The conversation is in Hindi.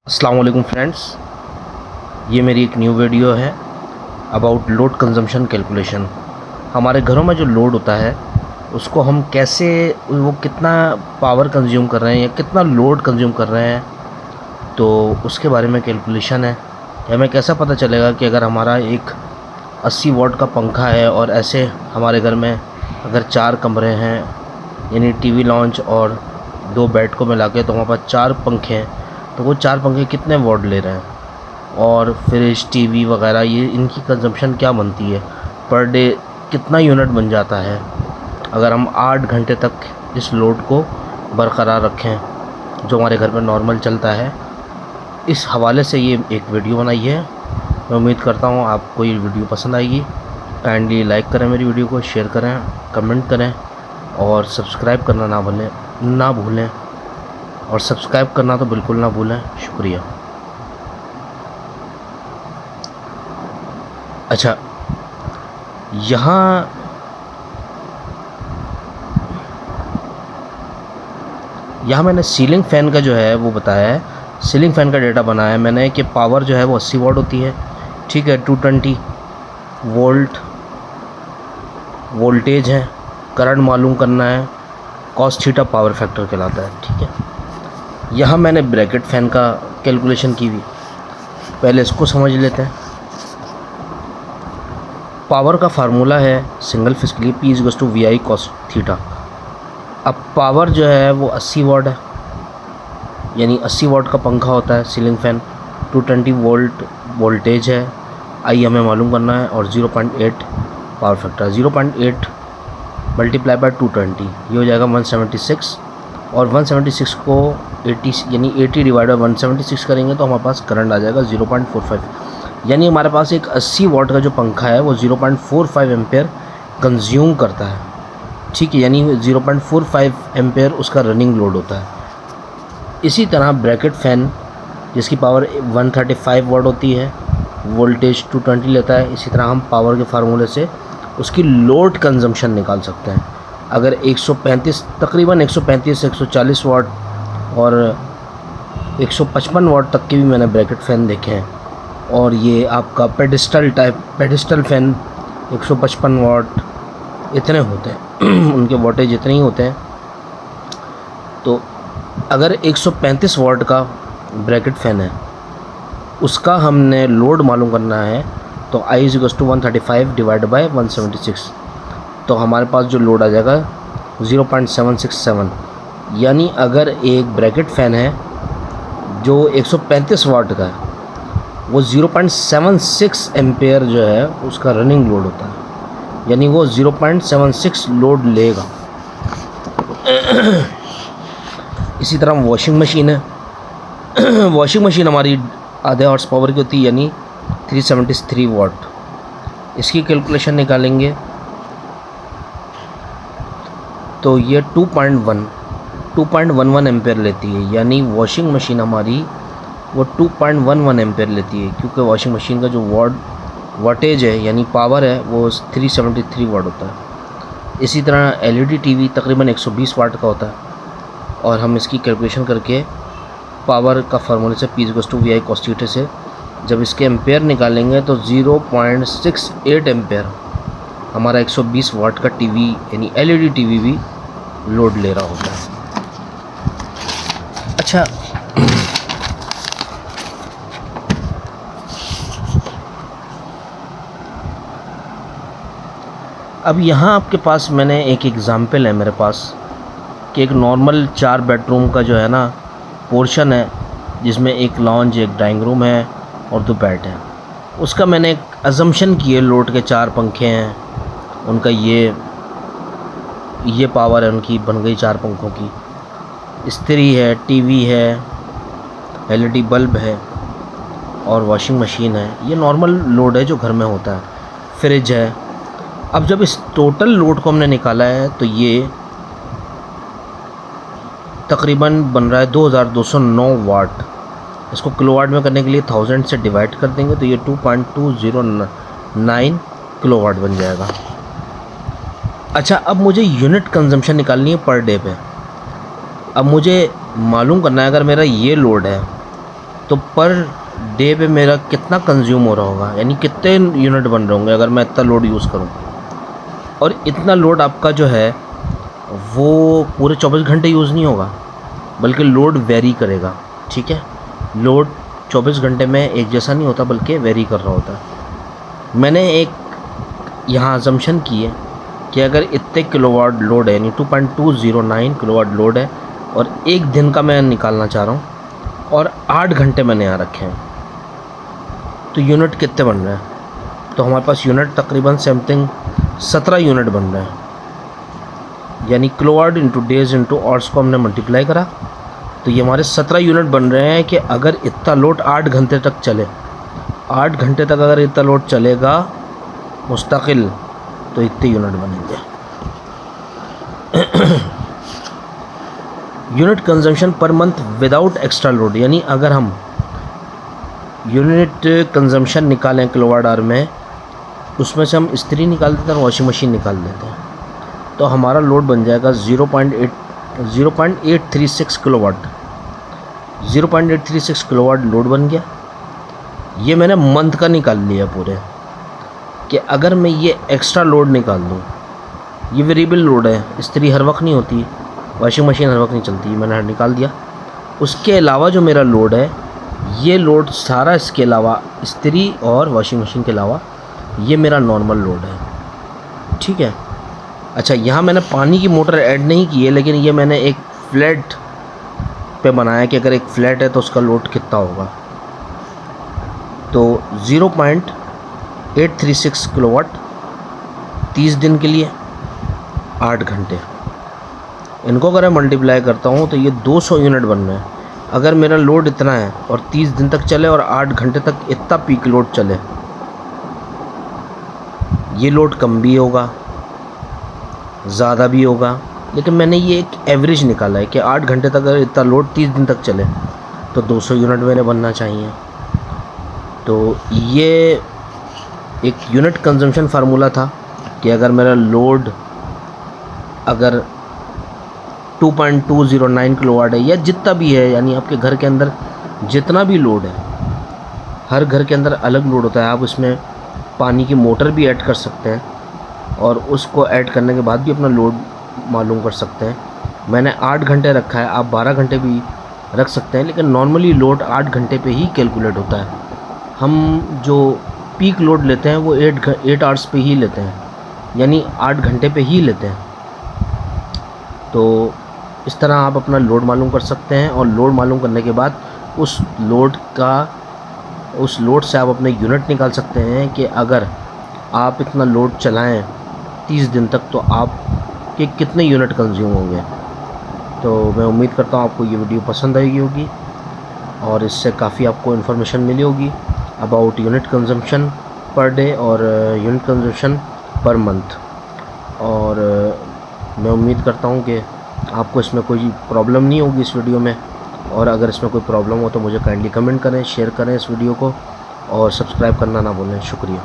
अस्सलाम वालेकुम फ्रेंड्स, ये मेरी एक न्यू वीडियो है अबाउट लोड कंजम्पशन कैलकुलेशन। हमारे घरों में जो लोड होता है उसको हम कैसे, वो कितना पावर कंज्यूम कर रहे हैं या कितना लोड कंज्यूम कर रहे हैं, तो उसके बारे में कैलकुलेशन है। हमें कैसा पता चलेगा कि अगर हमारा एक 80 वॉट का पंखा है और ऐसे हमारे घर में अगर 4 कमरे हैं, यानी टीवी लॉन्च और 2 बेड को मिला के तो हमारे पास 4 पंखे हैं, तो वो 4 पंखे कितने वॉट ले रहे हैं, और फ्रिज टीवी वगैरह ये इनकी कंजम्पशन क्या बनती है, पर डे कितना यूनिट बन जाता है अगर हम 8 घंटे तक इस लोड को बरकरार रखें जो हमारे घर में नॉर्मल चलता है। इस हवाले से ये एक वीडियो बनाई है। मैं उम्मीद करता हूँ आपको ये वीडियो पसंद आएगी। काइंडली लाइक करें मेरी वीडियो को, शेयर करें, कमेंट करें और सब्सक्राइब करना ना भूलें और सब्सक्राइब करना तो बिल्कुल ना भूलें। शुक्रिया। अच्छा, यहाँ मैंने सीलिंग फ़ैन का जो है वो बताया है, सीलिंग फ़ैन का डेटा बनाया है मैंने कि पावर जो है वो 80 वॉट होती है, ठीक है। 220 वोल्ट वोल्टेज है, करंट मालूम करना है, कॉस थीटा पावर फैक्टर कहलाता है, ठीक है। यहाँ मैंने ब्रैकेट फ़ैन का कैलकुलेशन की हुई, पहले इसको समझ लेते हैं। पावर का फार्मूला है सिंगल फेस के लिए P/VI कॉस थीटा। अब पावर जो है वो 80 वॉट है, यानी 80 वॉट का पंखा होता है सीलिंग फ़ैन। 220 वोल्ट वोल्टेज है, आई हमें मालूम करना है, और 0.8 पावर फैक्टर। 0.8 मल्टीप्लाई बाय 220 ये हो जाएगा 176, और 176 को 80 यानी 80 डिवाइड बाई 176 करेंगे तो हमारे पास करंट आ जाएगा 0.45। यानी हमारे पास एक 80 वॉट का जो पंखा है वो 0.45 एम्पेयर कंज्यूम करता है, ठीक है। यानी 0.45 एम्पेयर उसका रनिंग लोड होता है। इसी तरह ब्रैकेट फ़ैन जिसकी पावर 135 वॉट होती है, वोल्टेज 220 लेता है, इसी तरह हम पावर के फार्मूले से उसकी लोड कंजम्पशन निकाल सकते हैं। अगर 135 तकरीबन 135 से 140 वाट और 155 वाट तक के भी मैंने ब्रैकेट फ़ैन देखे हैं, और ये आपका पेडिस्टल फ़ैन 155 वाट इतने होते हैं उनके वोल्टेज इतने ही होते हैं। तो अगर 135 वाट का ब्रैकेट फ़ैन है उसका हमने लोड मालूम करना है, तो I = 135 डिवाइड बाय 176, तो हमारे पास जो लोड आ जाएगा 0.767। यानी अगर एक ब्रैकेट फ़ैन है जो 135 वाट का है, वो 0.76 एम्पेयर जो है उसका रनिंग लोड होता है, यानी वो 0.76 लोड लेगा। इसी तरह वॉशिंग मशीन है वॉशिंग मशीन हमारी आधे हॉर्स पावर की होती है, यानी 373 वाट। इसकी कैलकुलेशन निकालेंगे तो ये 2.11 एम्पेयर लेती है, यानी वॉशिंग मशीन हमारी वो 2.11 एम्पेयर लेती है, क्योंकि वॉशिंग मशीन का जो वाटेज है यानी पावर है वो 373 वाट होता है। इसी तरह LED टीवी तकरीबन 120 वाट का होता है, और हम इसकी कैलकुलेशन करके पावर का फार्मूले से P/VI cos थीटा से जब इसके एम्पेयर निकालेंगे तो 0.68 एम्पेयर हमारा 120 वाट का टीवी यानी LED टीवी भी लोड ले रहा होता है। अच्छा, अब यहाँ आपके पास मैंने एक एग्ज़ाम्पल है मेरे पास कि एक नॉर्मल 4 बेडरूम का जो है ना पोर्शन है, जिसमें एक लॉन्ज, एक डाइनिंग रूम है और 2 बेड हैं। उसका मैंने एक अजम्पशन की है, लोड के 4 पंखे हैं, उनका ये पावर है उनकी, बन गई 4 पंखों की। इस्त्री है, टीवी है, LED बल्ब है और वॉशिंग मशीन है। ये नॉर्मल लोड है जो घर में होता है। फ्रिज है। अब जब इस टोटल लोड को हमने निकाला है तो ये तकरीबन बन रहा है 2209 वाट। इसको किलोवाट में करने के लिए 1000 से डिवाइड कर देंगे तो ये 2.209 किलोवाट बन जाएगा। अच्छा, अब मुझे यूनिट कंजम्पशन निकालनी है पर डे पे। अब मुझे मालूम करना है, अगर मेरा ये लोड है तो पर डे पे मेरा कितना कंज्यूम हो रहा होगा, यानी कितने यूनिट बन रहे होंगे अगर मैं इतना लोड यूज़ करूँ। और इतना लोड आपका जो है वो पूरे 24 घंटे यूज़ नहीं होगा, बल्कि लोड वेरी करेगा। ठीक है, लोड 24 घंटे में एक जैसा नहीं होता, बल्कि वेरी कर रहा होता है। मैंने एक यहाँ अजम्पशन की है कि अगर इतने किलोवाट लोड है, यानी 2.209 किलोवाट लोड है, और एक दिन का मैं निकालना चाह रहा हूँ और 8 घंटे मैंने यहाँ रखे हैं, तो यूनिट कितने बन रहे हैं? तो हमारे पास यूनिट तकरीबन समथिंग 17 यूनिट बन रहे हैं। यानी kilowatt into days into hours को हमने मल्टीप्लाई करा, तो ये हमारे 17 यूनिट बन रहे हैं कि अगर इतना लोड 8 घंटे तक चले, 8 घंटे तक अगर इतना लोड चलेगा मुस्तकिल, तो इतने यूनिट बनेंगे। Unit consumption per month without extra load, यानी अगर हम यूनिट कंजम्पशन निकालें किलोवाट आवर में, उसमें से हम इस्त्री निकाल देते हैं और वॉशिंग मशीन निकाल देते हैं, तो हमारा लोड बन जाएगा 0.836 किलोवाट। 0.836 किलोवाट लोड बन गया। ये मैंने मंथ का निकाल लिया पूरे, कि अगर मैं ये एक्स्ट्रा लोड निकाल दूँ, ये वेरिएबल लोड है, इस्त्री हर वक्त नहीं होती, वॉशिंग मशीन हर वक्त नहीं चलती, मैंने निकाल दिया। उसके अलावा जो मेरा लोड है, ये लोड सारा, इसके अलावा इस्त्री और वॉशिंग मशीन के अलावा ये मेरा नॉर्मल लोड है। ठीक है, अच्छा यहाँ मैंने पानी की मोटर ऐड नहीं की है, लेकिन ये मैंने एक फ्लैट पे बनाया कि अगर एक फ्लैट है तो उसका लोड कितना होगा। तो 0.836 किलोवाट 30 दिन के लिए 8 घंटे, इनको अगर मैं मल्टीप्लाई करता हूँ तो ये 200 यूनिट बन रहे हैं। अगर मेरा लोड इतना है और 30 दिन तक चले और 8 घंटे तक इतना पीक लोड चले, ये लोड कम भी होगा, ज़्यादा भी होगा, लेकिन मैंने ये एक एवरेज निकाला है कि 8 घंटे तक अगर इतना लोड 30 दिन तक चले तो 200 यूनिट मेरे बनना चाहिए। तो ये एक यूनिट कंजम्पशन फार्मूला था कि अगर मेरा लोड अगर 2.209 किलोवाट है या जितना भी है, यानी आपके घर के अंदर जितना भी लोड है, हर घर के अंदर अलग लोड होता है। आप उसमें पानी की मोटर भी ऐड कर सकते हैं और उसको ऐड करने के बाद भी अपना लोड मालूम कर सकते हैं। मैंने 8 घंटे रखा है, आप 12 घंटे भी रख सकते हैं, लेकिन नॉर्मली लोड 8 घंटे पे ही कैलकुलेट होता है। हम जो पीक लोड लेते हैं वो 8 आवर्स पे ही लेते हैं, यानी 8 घंटे पे ही लेते हैं। तो इस तरह आप अपना लोड मालूम कर सकते हैं, और लोड मालूम करने के बाद उस लोड से आप अपने यूनिट निकाल सकते हैं कि अगर आप इतना लोड चलाएं 30 दिन तक तो आपके कितने यूनिट कंज्यूम होंगे। तो मैं उम्मीद करता हूँ आपको ये वीडियो पसंद आई होगी और इससे काफ़ी आपको इन्फॉर्मेशन मिली होगी about unit consumption per day और यूनिट कंजम्पशन पर मंथ। और मैं उम्मीद करता हूँ कि आपको इसमें कोई प्रॉब्लम नहीं होगी इस वीडियो में, और अगर इसमें कोई प्रॉब्लम हो तो मुझे काइंडली कमेंट करें, शेयर करें इस वीडियो को, और सब्सक्राइब करना ना भूलें। शुक्रिया।